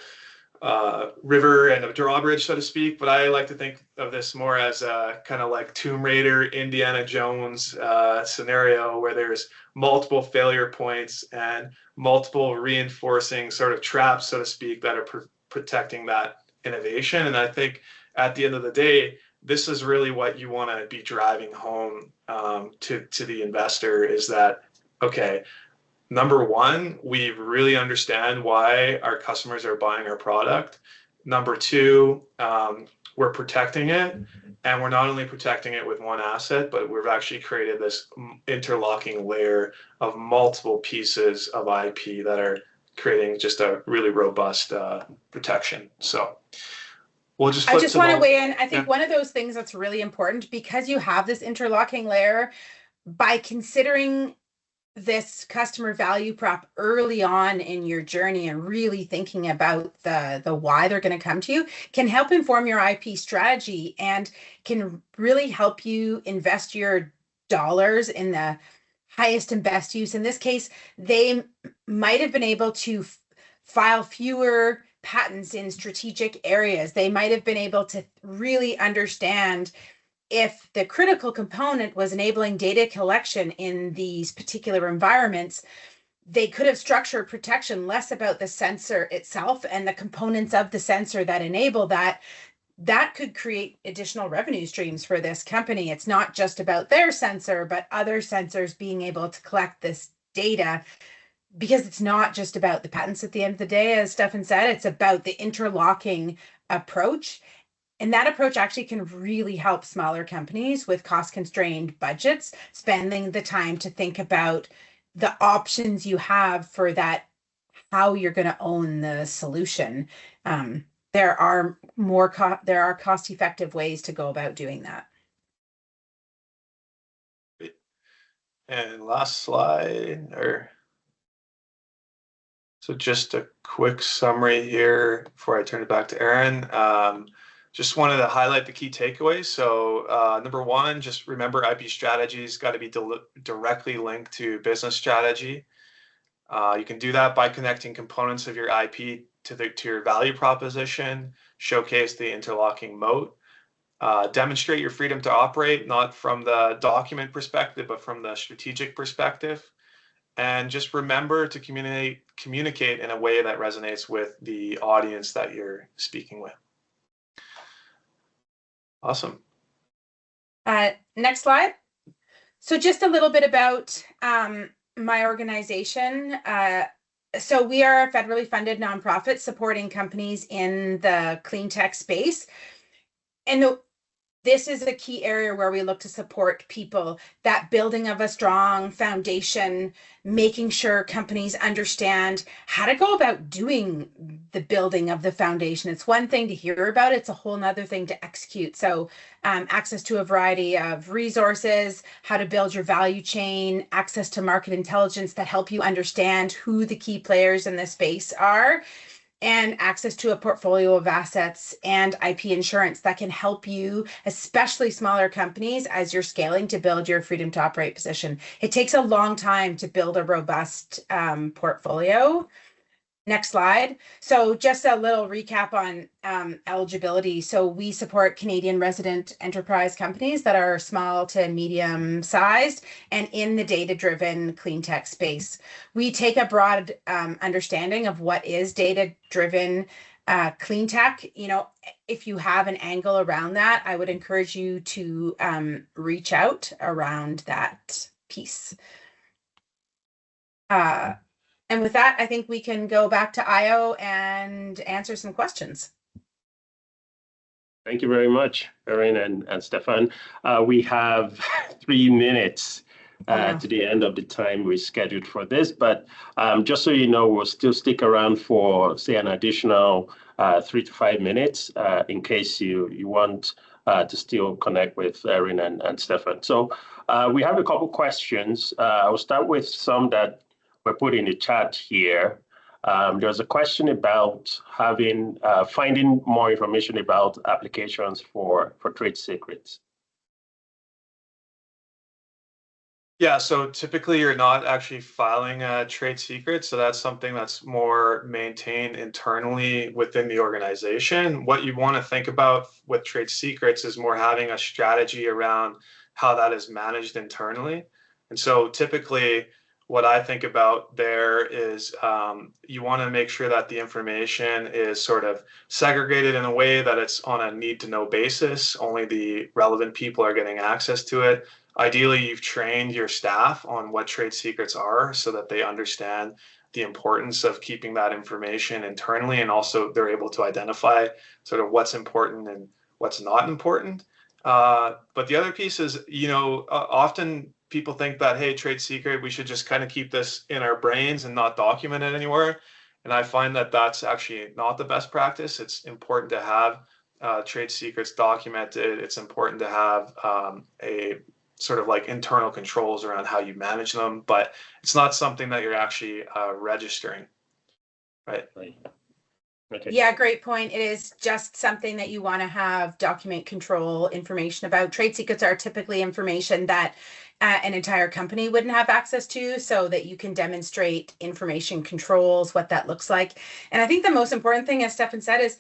river and a drawbridge, so to speak. But I like to think of this more as a kind of like Tomb Raider, Indiana Jones scenario, where there's multiple failure points and multiple reinforcing sort of traps, so to speak, that are protecting that innovation. And I think at the end of the day, this is really what you want to be driving home to the investor, is that, okay, number one, we really understand why our customers are buying our product. Number two, we're protecting it. And we're not only protecting it with one asset, but we've actually created this interlocking layer of multiple pieces of IP that are creating just a really robust protection. So we'll just
I just want to weigh in. I think one of those things that's really important, because you have this interlocking layer, by considering this customer value prop early on in your journey and really thinking about the why they're going to come to you, can help inform your IP strategy and can really help you invest your dollars in the highest and best use. In this case, they might have been able to file fewer patents in strategic areas. They might have been able to really understand if the critical component was enabling data collection in these particular environments, they could have structured protection less about the sensor itself and the components of the sensor that enable that. That could create additional revenue streams for this company. It's not just about their sensor, but other sensors being able to collect this data, because it's not just about the patents at the end of the day, as Stefan said, it's about the interlocking approach. And that approach actually can really help smaller companies with cost-constrained budgets, spending the time to think about the options you have for that, how you're going to own the solution. There are cost-effective ways to go about doing that.
And last slide, so just a quick summary here before I turn it back to Erin. Just wanted to highlight the key takeaways. So number one, just remember IP strategy's got to be directly linked to business strategy. You can do that by connecting components of your IP to your value proposition, showcase the interlocking moat, demonstrate your freedom to operate, not from the document perspective, but from the strategic perspective. And just remember to communicate in a way that resonates with the audience that you're speaking with. Awesome.
Next slide. So just a little bit about my organization. So we are a federally funded nonprofit supporting companies in the clean tech space. And this is a key area where we look to support people, that building of a strong foundation, making sure companies understand how to go about doing the building of the foundation. It's one thing to hear about, it's a whole nother thing to execute. So access to a variety of resources, how to build your value chain, access to market intelligence that help you understand who the key players in this space are, and access to a portfolio of assets and IP insurance that can help you, especially smaller companies, as you're scaling to build your freedom to operate position. It takes a long time to build a robust portfolio. Next slide. So just a little recap on eligibility. So we support Canadian resident enterprise companies that are small to medium sized and in the data-driven clean tech space. We take a broad understanding of what is data-driven clean tech. You know, if you have an angle around that, I would encourage you to reach out around that piece. And with that, I think we can go back to Io and answer some questions.
Thank you very much, Erin and Stefan. We have 3 minutes to the end of the time we scheduled for this, but just so you know, we'll still stick around for, say, an additional 3 to 5 minutes in case you want to still connect with Erin and Stefan. So we have a couple questions. I'll start with some that were put in the chat here. There's a question about finding more information about applications for trade secrets.
Yeah, so typically you're not actually filing a trade secret, so that's something that's more maintained internally within the organization. What you want to think about with trade secrets is more having a strategy around how that is managed internally. And so typically what I think about there is you want to make sure that the information is sort of segregated in a way that it's on a need-to-know basis. Only the relevant people are getting access to it. Ideally, you've trained your staff on what trade secrets are so that they understand the importance of keeping that information internally, and also they're able to identify sort of what's important and what's not important. But the other piece is, you know, often people think that, hey, trade secret, we should just kind of keep this in our brains and not document it anywhere. And I find that that's actually not the best practice. It's important to have trade secrets documented. It's important to have a sort of like internal controls around how you manage them, but it's not something that you're actually registering, right?
Okay.
Yeah, great point. It is just something that you want to have document control information about. Trade secrets are typically information that an entire company wouldn't have access to, so that you can demonstrate information controls, what that looks like. And I think the most important thing, as Stefan said, is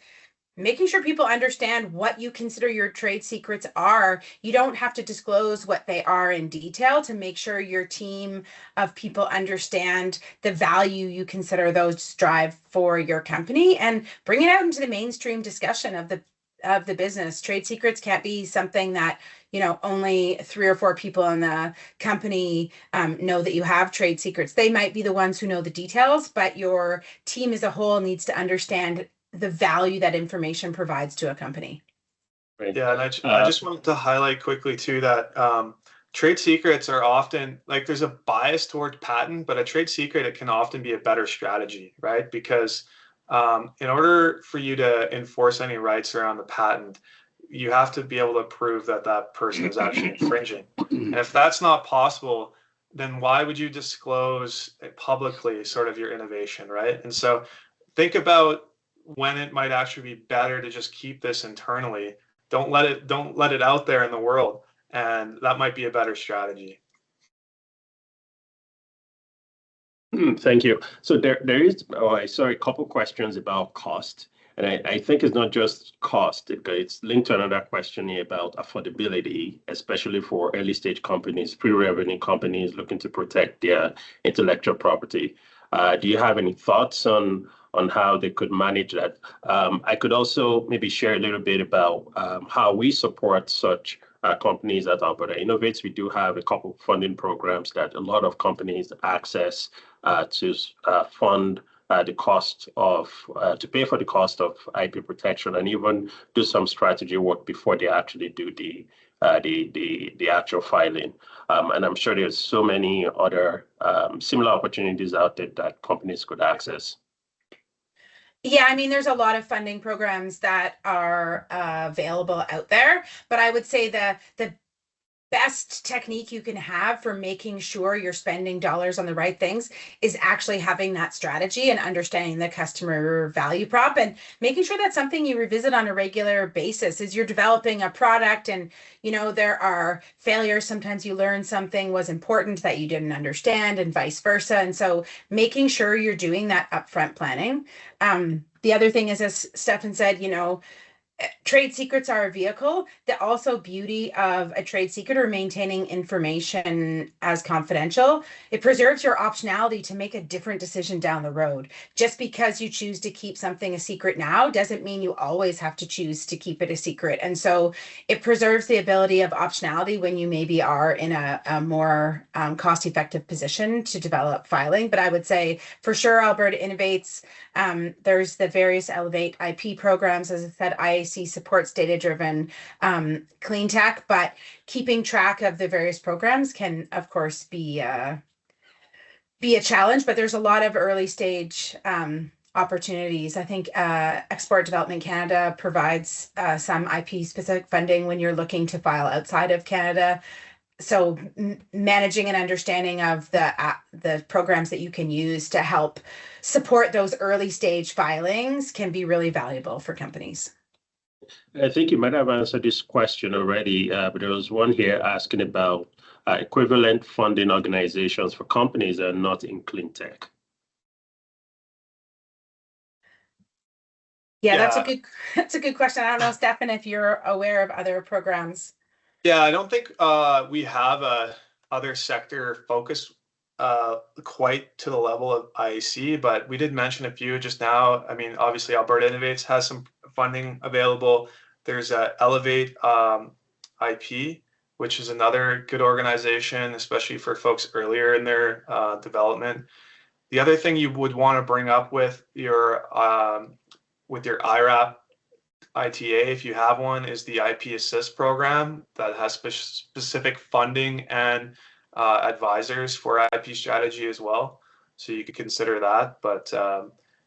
making sure people understand what you consider your trade secrets are. You don't have to disclose what they are in detail to make sure your team of people understand the value you consider those drive for your company, and bring it out into the mainstream discussion of the business. Trade secrets can't be something that, you know, only 3 or 4 people in the company know that you have trade secrets. They might be the ones who know the details, but your team as a whole needs to understand the value that information provides to a company.
Right.
Yeah, and I just wanted to highlight quickly too that trade secrets are often, like, there's a bias toward patent, but a trade secret, it can often be a better strategy, right? Because in order for you to enforce any rights around the patent, you have to be able to prove that that person is actually infringing. And if that's not possible, then why would you disclose publicly sort of your innovation, right? And so think about when it might actually be better to just keep this internally. Don't let it out there in the world, and that might be a better strategy.
Thank you. So there is, I saw a couple questions about cost, and I think it's not just cost. It's linked to another question here about affordability, especially for early stage companies, pre-revenue companies looking to protect their intellectual property. Do you have any thoughts on how they could manage that? I could also maybe share a little bit about how we support such companies at Alberta Innovates. We do have a couple of funding programs that a lot of companies access to fund the cost of to pay for the cost of IP protection, and even do some strategy work before they actually do the actual filing. And I'm sure there's so many other similar opportunities out there that companies could access.
Yeah, I mean, there's a lot of funding programs that are available out there, but I would say the best technique you can have for making sure you're spending dollars on the right things is actually having that strategy and understanding the customer value prop, and making sure that's something you revisit on a regular basis as you're developing a product. And, you know, there are failures. Sometimes you learn something was important that you didn't understand, and vice versa. And so making sure you're doing that upfront planning. The other thing is, as Stefan said, you know, trade secrets are a vehicle. The also beauty of a trade secret or maintaining information as confidential, it preserves your optionality to make a different decision down the road. Just because you choose to keep something a secret now doesn't mean you always have to choose to keep it a secret. And so it preserves the ability of optionality when you maybe are in a more cost-effective position to develop filing. But I would say for sure, Alberta Innovates, there's the various Elevate IP programs. As I said, IAC supports data-driven clean tech, but keeping track of the various programs can, of course, be a challenge. But there's a lot of early stage opportunities. I think Export Development Canada provides some IP specific funding when you're looking to file outside of Canada. So managing an understanding of the programs that you can use to help support those early stage filings can be really valuable for companies.
I think you might have answered this question already, but there was one here asking about equivalent funding organizations for companies that are not in clean tech.
Yeah, that's a good question. I don't know, Stefan, if you're aware of other programs.
Yeah, I don't think we have a other sector focus quite to the level of IAC, but we did mention a few just now. I mean, obviously Alberta Innovates has some funding available. There's Elevate IP, which is another good organization, especially for folks earlier in their development. The other thing you would want to bring up with your IRAP ITA, if you have one, is the IP Assist program that has specific funding and advisors for IP strategy as well. So you could consider that. But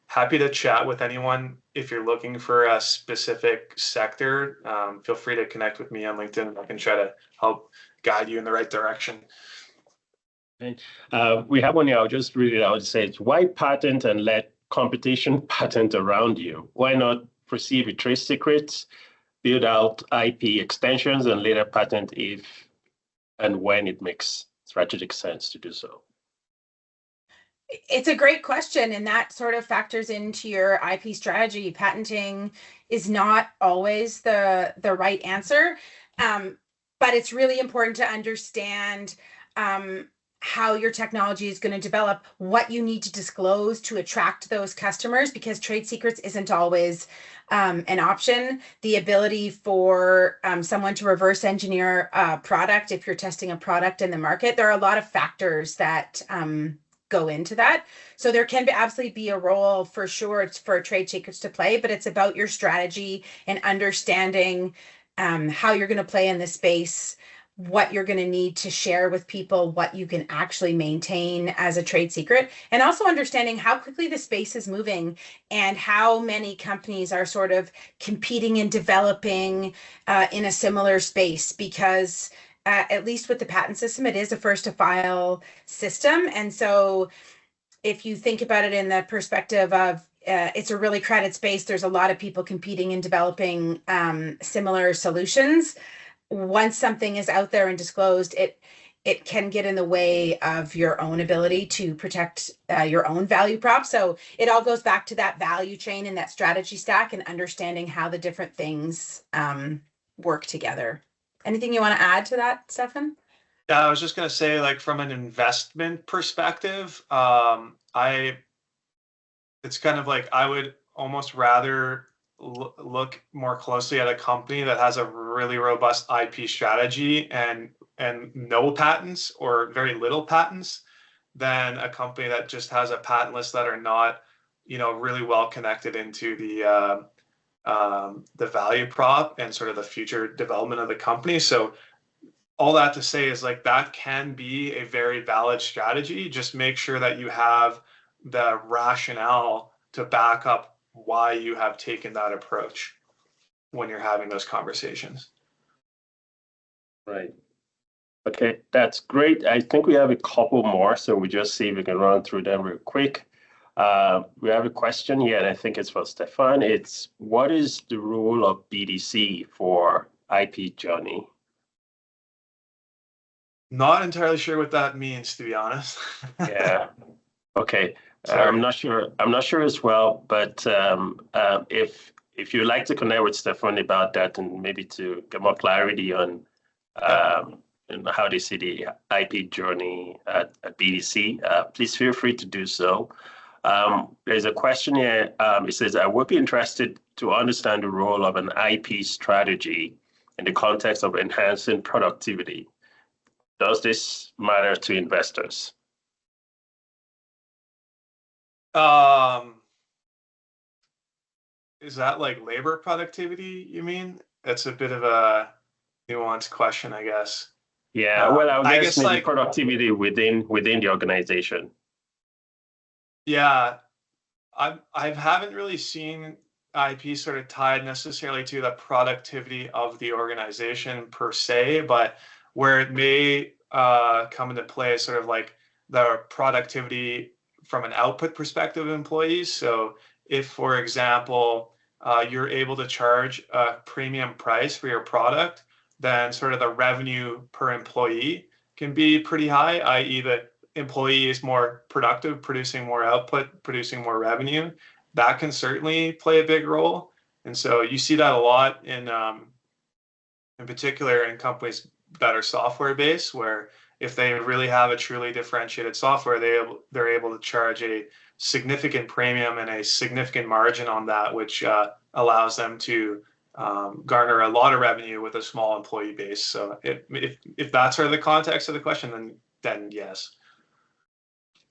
happy to chat with anyone if you're looking for a specific sector. Feel free to connect with me on LinkedIn, and I can try to help guide you in the right direction.
Okay. We have one here. I'll just read it out. It says, why patent and let competition patent around you? Why not proceed with trade secrets, build out IP extensions, and later patent if and when it makes strategic sense to do so?
It's a great question, and that sort of factors into your IP strategy. Patenting is not always the right answer, but it's really important to understand how your technology is going to develop, what you need to disclose to attract those customers, because trade secrets isn't always an option. The ability for someone to reverse engineer a product if you're testing a product in the market, there are a lot of factors that go into that. So there can absolutely be a role for sure for trade secrets to play, but it's about your strategy and understanding how you're going to play in this space, what you're going to need to share with people, what you can actually maintain as a trade secret, and also understanding how quickly the space is moving and how many companies are sort of competing and developing in a similar space, because at least with the patent system, it is a first to file system. And so if you think about it in the perspective of it's a really crowded space, there's a lot of people competing and developing similar solutions. Once something is out there and disclosed, it can get in the way of your own ability to protect your own value prop. So it all goes back to that value chain and that strategy stack and understanding how the different things work together. Anything you want to add to that, Stefan?
Yeah, I was just going to say, like, from an investment perspective, it's kind of like I would almost rather look more closely at a company that has a really robust IP strategy and no patents or very little patents than a company that just has a patent list that are not, really well connected into the value prop and sort of the future development of the company. So all that to say is, like, that can be a very valid strategy. Just make sure that you have the rationale to back up why you have taken that approach when you're having those conversations.
Right. Okay, that's great. I think we have a couple more, so we just see if we can run through them real quick. We have a question here, and I think it's for Stefan. It's, what is the role of BDC for IP journey?
Not entirely sure what that means, to be honest.
Yeah. Okay.
Sorry.
I'm not sure as well, but if you'd like to connect with Stefan about that and maybe to get more clarity on and how they see the IP journey at BDC, please feel free to do so. There's a question here. It says, I would be interested to understand the role of an IP strategy in the context of enhancing productivity. Does this matter to investors?
Is that like labor productivity, you mean? That's a bit of a nuanced question, I guess.
Yeah, well, I guess maybe
like
productivity within the organization.
Yeah, I haven't really seen IP sort of tied necessarily to the productivity of the organization per se, but where it may come into play is sort of like the productivity from an output perspective of employees. So if, for example, you're able to charge a premium price for your product, then sort of the revenue per employee can be pretty high, i.e. the employee is more productive, producing more output, producing more revenue. That can certainly play a big role. And so you see that a lot in particular in companies that are software based, where if they really have a truly differentiated software, they're able to charge a significant premium and a significant margin on that, which allows them to garner a lot of revenue with a small employee base. So if that's sort of the context of the question, then yes.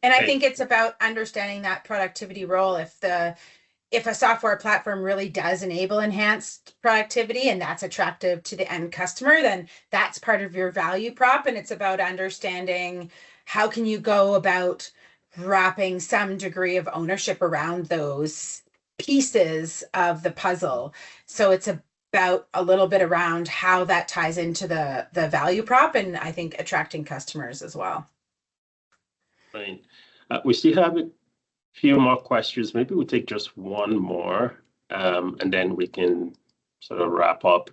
And I think it's about understanding that productivity role. If a software platform really does enable enhanced productivity and that's attractive to the end customer, then that's part of your value prop. And it's about understanding how can you go about wrapping some degree of ownership around those pieces of the puzzle. So it's about a little bit around how that ties into the value prop, and I think attracting customers as well.
Right. We still have a few more questions. Maybe we'll take just one more, and then we can sort of wrap up.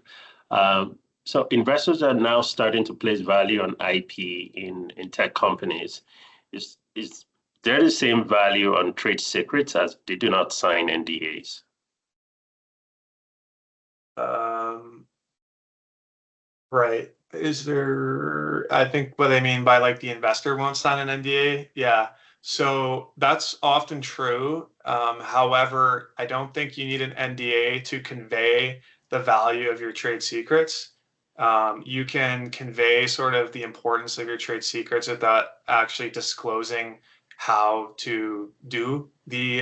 So investors are now starting to place value on IP in tech companies. Is there the same value on trade secrets as they do not sign NDAs?
Right. Is there, I think what they mean by like the investor won't sign an NDA. Yeah. So that's often true. However, I don't think you need an NDA to convey the value of your trade secrets. You can convey sort of the importance of your trade secrets without actually disclosing how to do the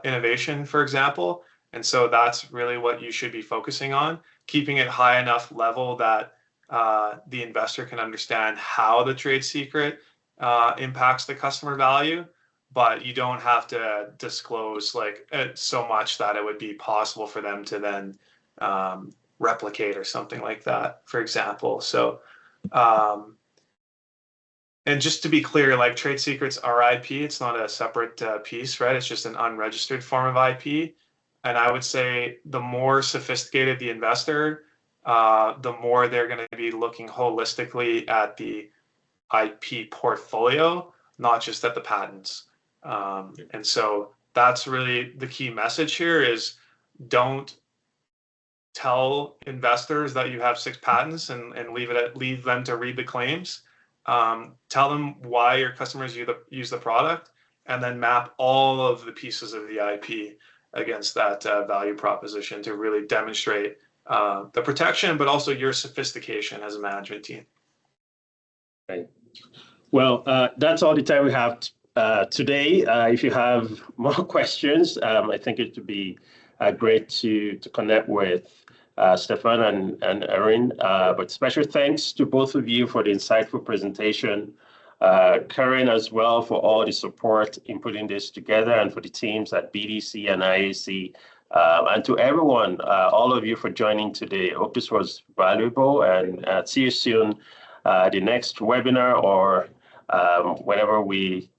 innovation, for example. And so that's really what you should be focusing on, keeping it high enough level that the investor can understand how the trade secret impacts the customer value, but you don't have to disclose like so much that it would be possible for them to then replicate or something like that, for example. So, and just to be clear, like trade secrets are IP. It's not a separate piece, right? It's just an unregistered form of IP. And I would say the more sophisticated the investor, the more they're going to be looking holistically at the IP portfolio, not just at the patents. And so that's really the key message here is don't tell investors that you have 6 patents and leave them to read the claims. Tell them why your customers use the product, and then map all of the pieces of the IP against that value proposition to really demonstrate the protection, but also your sophistication as a management team.
Right. Well, that's all the time we have today. If you have more questions, I think it would be great to connect with Stefan and Erin. But special thanks to both of you for the insightful presentation. Karen as well for all the support in putting this together, and for the teams at BDC and IAC. And to everyone, all of you for joining today. I hope this was valuable, and see you soon the next webinar or whenever we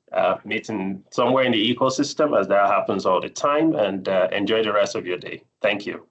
meet in somewhere in the ecosystem, as that happens all the time. And enjoy the rest of your day. Thank you.